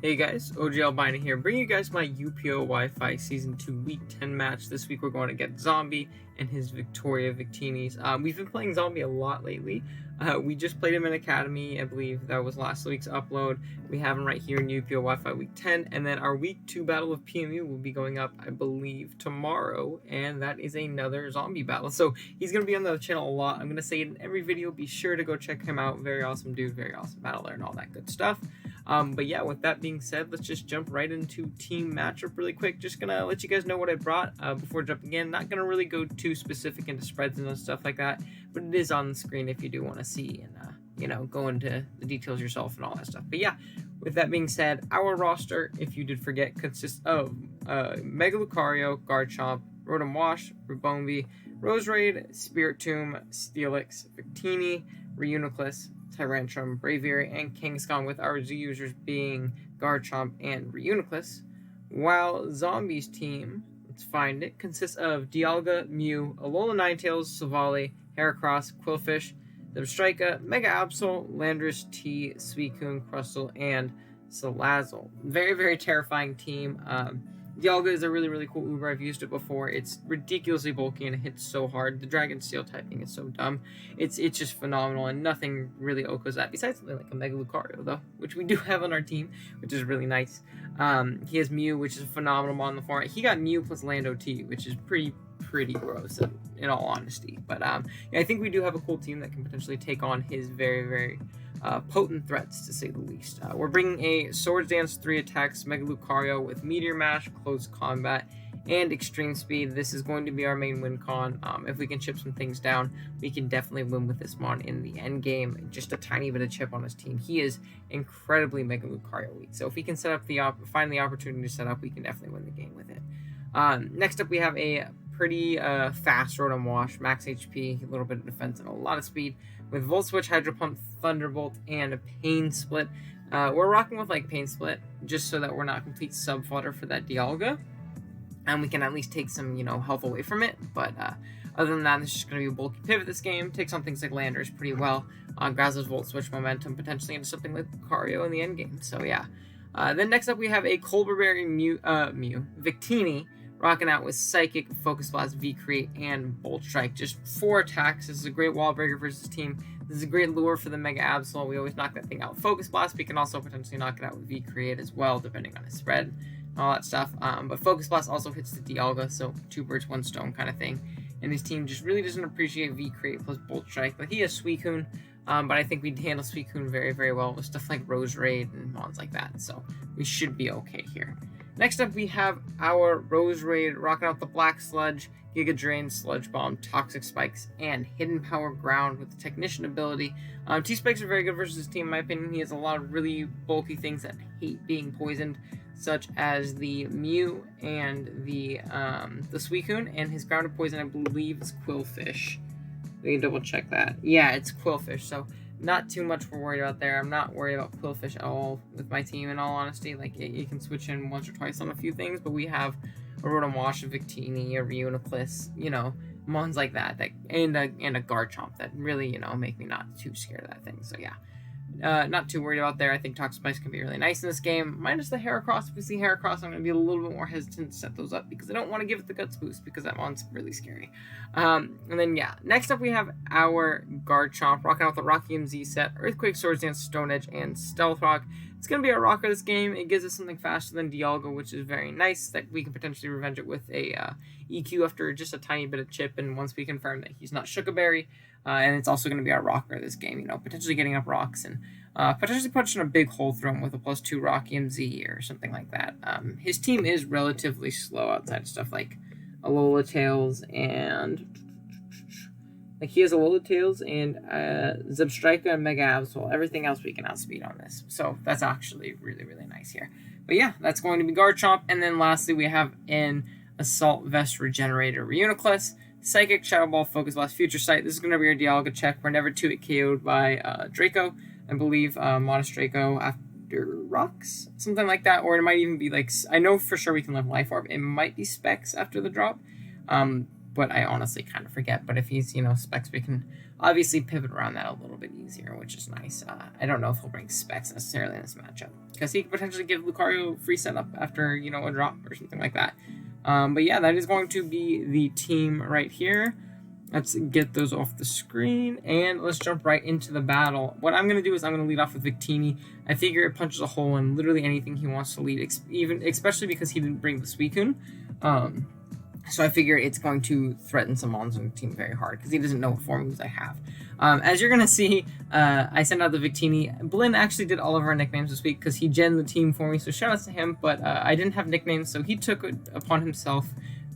Hey guys, OG Albina here, bringing you guys my UPO Wi-Fi Season 2 Week 10 match. This week we're going to get Zombie and his Victoria Victinis. We've been playing Zombie a lot lately. We just played him in Academy, I believe that was last week's upload. We have him right here in UPO Wi-Fi Week 10, and then our Week 2 battle of PMU will be going up, I believe, tomorrow, and that is another Zombie battle. So he's going to be on the channel a lot. I'm going to say it in every video. Be sure to go check him out. Very awesome dude, very awesome battler, and all that good stuff. But yeah, with that being said, let's just jump right into team matchup really quick. Just gonna let you guys know what I brought before jumping in. Not gonna really go too specific into spreads and stuff like that, but it is on the screen if you do want to see and go into the details yourself and all that stuff. But yeah, with that being said, our roster, if you did forget, consists of Mega Lucario, Garchomp, Rotom Wash, Rubombi, Roserade, Spiritomb, Steelix, Victini, Reuniclus, Tyrantrum, Braviary, and Kangaskhan, with our Z users being Garchomp and Reuniclus, while Zombie's team, let's find it, consists of Dialga, Mew, Alola Ninetales, Savali, Heracross, Quillfish, Zebstrika, Mega Absol, Landorus, T, Suicune, Crustle, and Salazzle. Very, very terrifying team. Dialga is a really, really cool Uber. I've used it before. It's ridiculously bulky and it hits so hard. The Dragon Steel typing is so dumb. It's just phenomenal, and nothing really OHKOs that, besides something like a Mega Lucario, though, which we do have on our team, which is really nice. He has Mew, which is a phenomenal mon in the format. He got Mew plus Lando T, which is pretty gross, in all honesty. But yeah, I think we do have a cool team that can potentially take on his very, very potent threats, to say the least. We're bringing a Swords Dance 3 attacks Mega Lucario with Meteor Mash, Close Combat, and Extreme Speed. This is going to be our main win con. If we can chip some things down, we can definitely win with this mon in the end game. Just a tiny bit of chip on his team. He is incredibly Mega Lucario weak, so if we can set up find the opportunity to set up, we can definitely win the game with it. Next up, we have a pretty fast Rotom Wash, max HP, a little bit of defense, and a lot of speed, with Volt Switch, Hydro Pump, Thunderbolt, and a Pain Split. We're rocking with like Pain Split just so that we're not complete sub fodder for that Dialga, and we can at least take some health away from it. But other than that, it's just going to be a bulky pivot this game. Takes on things like Landorus pretty well. Grabs those Volt Switch momentum potentially into something like Lucario in the end game. So yeah. Then next up we have a Colberberry Victini, rocking out with Psychic, Focus Blast, V-Create, and Bolt Strike. Just 4 attacks. This is a great wall breaker for his team. This is a great lure for the Mega Absol. We always knock that thing out with Focus Blast. We can also potentially knock it out with V-Create as well, depending on his spread and all that stuff. But Focus Blast also hits the Dialga, so 2 birds, 1 stone kind of thing. And his team just really doesn't appreciate V-Create plus Bolt Strike. But he has Suicune, but I think we'd handle Suicune very, very well with stuff like Roserade and mons like that. So we should be okay here. Next up, we have our Roserade rocking out the Black Sludge, Giga Drain, Sludge Bomb, Toxic Spikes, and Hidden Power Ground with the Technician ability. T-Spikes are very good versus his team, in my opinion. He has a lot of really bulky things that hate being poisoned, such as the Mew and the Suicune, and his grounded poison, I believe, is Quillfish. We can double check that. Yeah, it's Quillfish, so not too much we're worried about there. I'm not worried about Quillfish at all with my team, in all honesty. Like, you can switch in once or twice on a few things, but we have a Rotom Wash, a Victini, a Reuniclus, mons like that, and a Garchomp that really, make me not too scared of that thing. So yeah, not too worried about there. I think Toxic Spikes can be really nice in this game, minus the Heracross. If we see Heracross, I'm going to be a little bit more hesitant to set those up because I don't want to give it the Guts boost because that mon's really scary. And then yeah, next up we have our Garchomp rocking out with the Rocky MZ set, Earthquake, Swords Dance, Stone Edge, and Stealth Rock. It's going to be a rocker this game. It gives us something faster than Dialga, which is very nice, that we can potentially revenge it with a EQ after just a tiny bit of chip, and once we confirm that he's not Sugarberry. And it's also going to be our rocker this game, potentially getting up rocks and potentially punching a big hole through him with a +2 Rocky MZ or something like that. His team is relatively slow outside of stuff like Alola Tails and... he has Alola Tails and Zebstrika and Mega Absol. Everything else we can outspeed on this. So that's actually really, really nice here. But yeah, that's going to be Garchomp. And then lastly, we have an Assault Vest Regenerator Reuniclus, Psychic, Shadow Ball, Focus Blast, Future Sight. This is going to be our Dialga check. We're never 2-hit KO'd by Draco. I believe Modest Draco after Rocks, something like that. Or it might even be like, I know for sure we can live Life Orb. It might be Specs after the drop. but I honestly kind of forget. But if he's, specs, we can obviously pivot around that a little bit easier, which is nice. I don't know if he'll bring specs necessarily in this matchup, because he could potentially give Lucario free setup after, a drop or something like that. But yeah, that is going to be the team right here. Let's get those off the screen, and let's jump right into the battle. What I'm going to do is I'm going to lead off with Victini. I figure it punches a hole in literally anything he wants to lead, especially because he didn't bring the Suicune. So I figure it's going to threaten some mons on the team very hard, because he doesn't know what form moves I have. As you're going to see, I sent out the Victini. Blinn actually did all of our nicknames this week, because he genned the team for me, so shout out to him. But I didn't have nicknames, so he took it upon himself,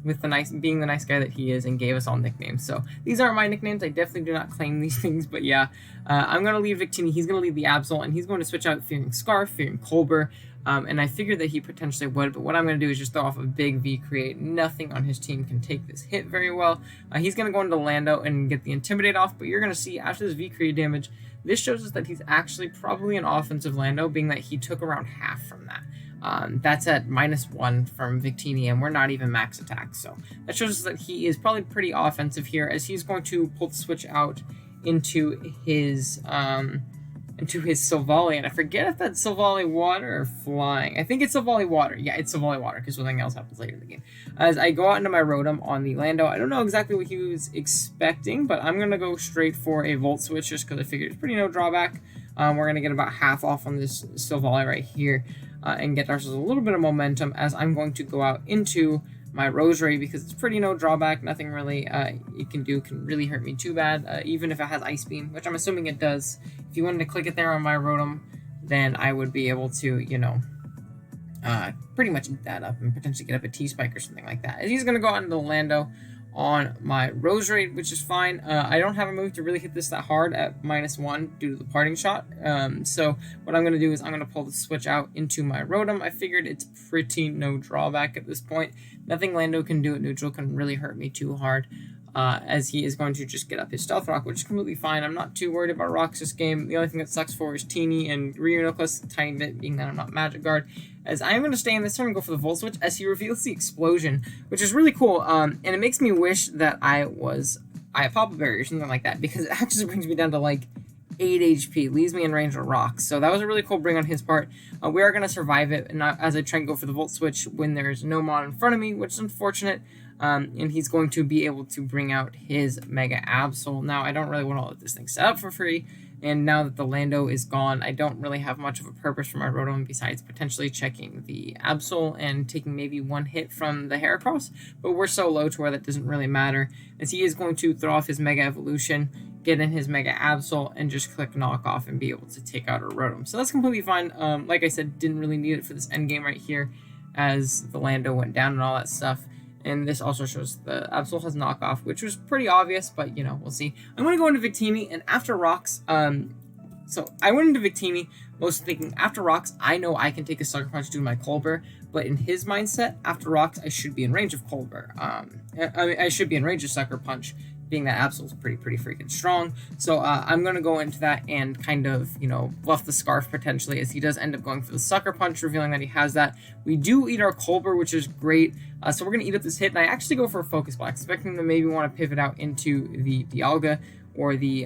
with being the nice guy that he is, and gave us all nicknames. So these aren't my nicknames. I definitely do not claim these things, but yeah. I'm going to lead Victini. He's going to lead the Absol, and he's going to switch out Fearing Scarf, Fearing Colbur. And I figured that he potentially would, but what I'm going to do is just throw off a big V Create. Nothing on his team can take this hit very well. He's going to go into Lando and get the Intimidate off, but you're going to see after this V Create damage, this shows us that he's actually probably an offensive Lando, being that he took around half from that. That's at -1 from Victini, and we're not even max attack, so that shows us that he is probably pretty offensive here, as he's going to pull the switch out into his Silvally, and I forget if that's Silvally Water or Flying. I think it's Silvally Water. Yeah, it's Silvally Water, because something else happens later in the game. As I go out into my Rotom on the Lando, I don't know exactly what he was expecting, but I'm going to go straight for a Volt Switch, just because I figured it's pretty no drawback. We're going to get about half off on this Silvally right here, and get ourselves a little bit of momentum, as I'm going to go out into my Roserade, because it's pretty no drawback. Nothing really it can really hurt me too bad, even if it has Ice Beam, which I'm assuming it does. If you wanted to click it there on my Rotom, then I would be able to, pretty much eat that up and potentially get up a T-Spike or something like that. As he's going to go out into Lando on my Roserade, which is fine. I don't have a move to really hit this that hard at -1 due to the parting shot. So what I'm going to do is I'm going to pull the switch out into my Rotom. I figured it's pretty no drawback at this point. Nothing Lando can do at neutral can really hurt me too hard, as he is going to just get up his Stealth Rock, which is completely fine. I'm not too worried about rocks this game. The only thing that sucks for is Teeny and Reuniclus a tiny bit, being that I'm not Magic Guard. As I'm going to stay in this turn and go for the Volt Switch, as he reveals the Explosion, which is really cool, and it makes me wish that I had Papa Berry or something like that, because it actually brings me down to like 8 HP, leaves me in range of rocks. So that was a really cool bring on his part. We are going to survive it, and as I try and go for the Volt Switch when there's no Mon in front of me, which is unfortunate. And he's going to be able to bring out his Mega Absol. Now, I don't really want to let this thing set up for free, and now that the Lando is gone, I don't really have much of a purpose for my Rotom besides potentially checking the Absol and taking maybe one hit from the Heracross, but we're so low to where that doesn't really matter, as he is going to throw off his Mega Evolution, get in his Mega Absol, and just click Knock Off and be able to take out a Rotom. So that's completely fine. Like I said, didn't really need it for this endgame right here, as the Lando went down and all that stuff. And this also shows the Absol has knockoff, which was pretty obvious, but, we'll see. I'm going to go into Victini, and after Rocks, so I went into Victini, most thinking, after Rocks, I know I can take a Sucker Punch due to my Colbur, but in his mindset, after Rocks, I should be in range of Colbur. I should be in range of Sucker Punch, being that Absol's pretty freaking strong. So I'm going to go into that and kind of, bluff the Scarf potentially, as he does end up going for the Sucker Punch, revealing that he has that. We do eat our Colbur, which is great. So we're going to eat up this hit, and I actually go for a Focus Blast, expecting to maybe want to pivot out into the Dialga or the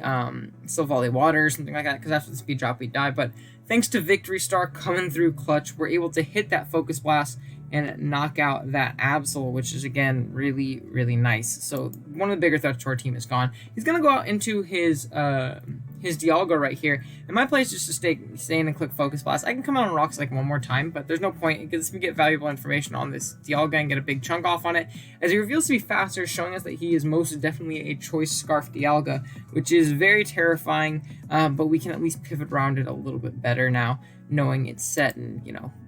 Silvally Water or something like that, because after the speed drop we die. But thanks to Victory Star coming through clutch, we're able to hit that Focus Blast and knock out that Absol, which is, again, really, really nice. So one of the bigger threats to our team is gone. He's going to go out into his Dialga right here. And my play is just to stay in and click Focus Blast. I can come out on Rocks like one more time, but there's no point, because we get valuable information on this Dialga and get a big chunk off on it, as he reveals to be faster, showing us that he is most definitely a Choice Scarf Dialga, which is very terrifying, but we can at least pivot around it a little bit better now, knowing it's set, and,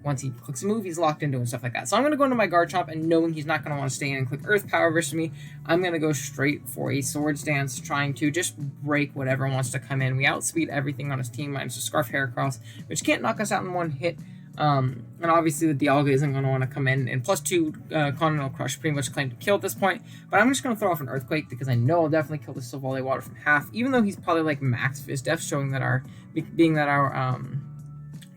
once he clicks a move, he's locked into it and stuff like that. So I'm going to go into my Garchomp, and knowing he's not going to want to stay in and click Earth Power versus me, I'm going to go straight for a Swords Dance, trying to just break whatever wants to come in. We outspeed everything on his team, minus the Scarf Heracross, which can't knock us out in one hit. And obviously the Dialga isn't going to want to come in, and +2 Continental Crush pretty much claimed to kill at this point, but I'm just going to throw off an Earthquake, because I know I'll definitely kill the Silvally Water from half, even though he's probably like max Fizz Def, showing that our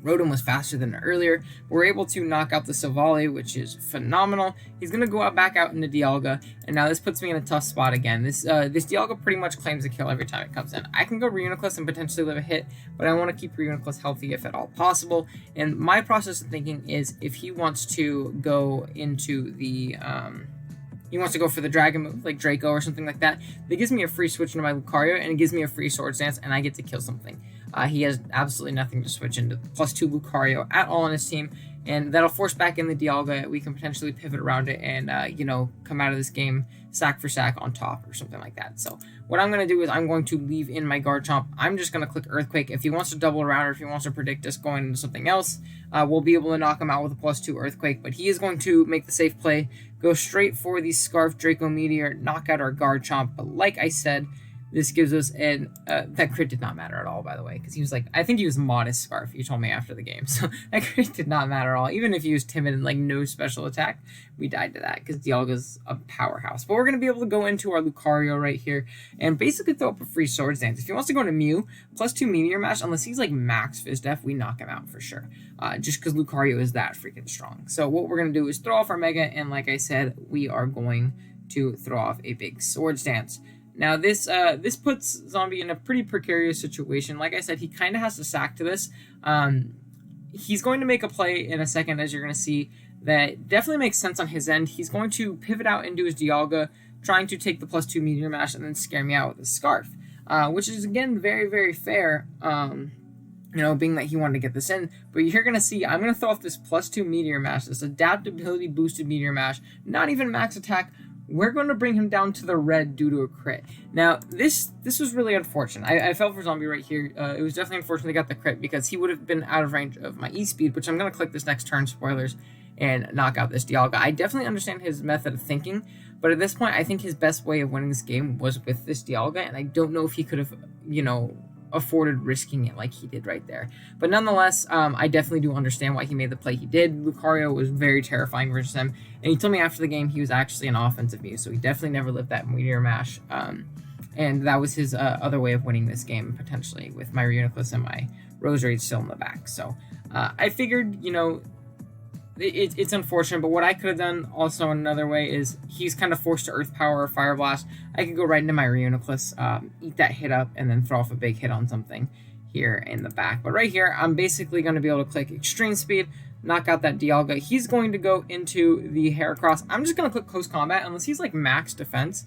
Rotom was faster than earlier. We're able to knock out the Silvally, which is phenomenal. He's going to go back out into Dialga, and now this puts me in a tough spot again. This Dialga pretty much claims a kill every time it comes in. I can go Reuniclus and potentially live a hit, but I want to keep Reuniclus healthy if at all possible. And my process of thinking is if he wants to go into the... he wants to go for the dragon move, like Draco or something like that. That gives me a free switch into my Lucario, and it gives me a free Swords Dance, and I get to kill something. He has absolutely nothing to switch into +2 Lucario at all on his team, and that'll force back in the Dialga. We can potentially pivot around it and, come out of this game sack for sack on top or something like that. So what I'm going to do is I'm going to leave in my Garchomp. I'm just going to click Earthquake. If he wants to double around or if he wants to predict us going into something else, we'll be able to knock him out with a +2 Earthquake. But he is going to make the safe play, go straight for the Scarf Draco Meteor, knock out our Garchomp. But like I said, this gives us an... that crit did not matter at all, by the way, because he was like... I think he was modest Scarf, he told me after the game. So that crit did not matter at all. Even if he was timid and, like, no special attack, we died to that, because Dialga's a powerhouse. But we're going to be able to go into our Lucario right here and basically throw up a free Swords Dance. If he wants to go into Mew, +2 Meteor Mash, unless he's, like, max Fizdef, we knock him out for sure. Just because Lucario is that freaking strong. So what we're going to do is throw off our Mega, and like I said, we are going to throw off a big Swords Dance. Now, this puts Zombie in a pretty precarious situation. Like I said, he kind of has to sack to this. He's going to make a play in a second, as you're going to see, that definitely makes sense on his end. He's going to pivot out into his Dialga, trying to take the +2 Meteor Mash and then scare me out with his Scarf, which is, again, very, very fair, being that he wanted to get this in. But you're going to see, I'm going to throw off this +2 Meteor Mash, this adaptability boosted Meteor Mash, not even max attack. We're going to bring him down to the red due to a crit. Now, this was really unfortunate. I felt for Zombie right here. It was definitely unfortunate they got the crit because he would have been out of range of my E-Speed, which I'm going to click this next turn, spoilers, and knock out this Dialga. I definitely understand his method of thinking, but at this point, I think his best way of winning this game was with this Dialga, and I don't know if he could have, afforded risking it like he did right there. But nonetheless, I definitely do understand why he made the play he did. Lucario was very terrifying versus him, and he told me after the game he was actually an offensive Mew, so he definitely never lived that Meteor Mash, and that was his other way of winning this game, potentially, with my Reuniclus and my Roserade still in the back. So I figured, it's unfortunate, but what I could have done also another way is he's kind of forced to Earth Power or Fire Blast. I could go right into my Reuniclus, eat that hit up, and then throw off a big hit on something here in the back. But right here, I'm basically going to be able to click Extreme Speed, knock out that Dialga. He's going to go into the Heracross. I'm just going to click Close Combat, unless he's like max defense.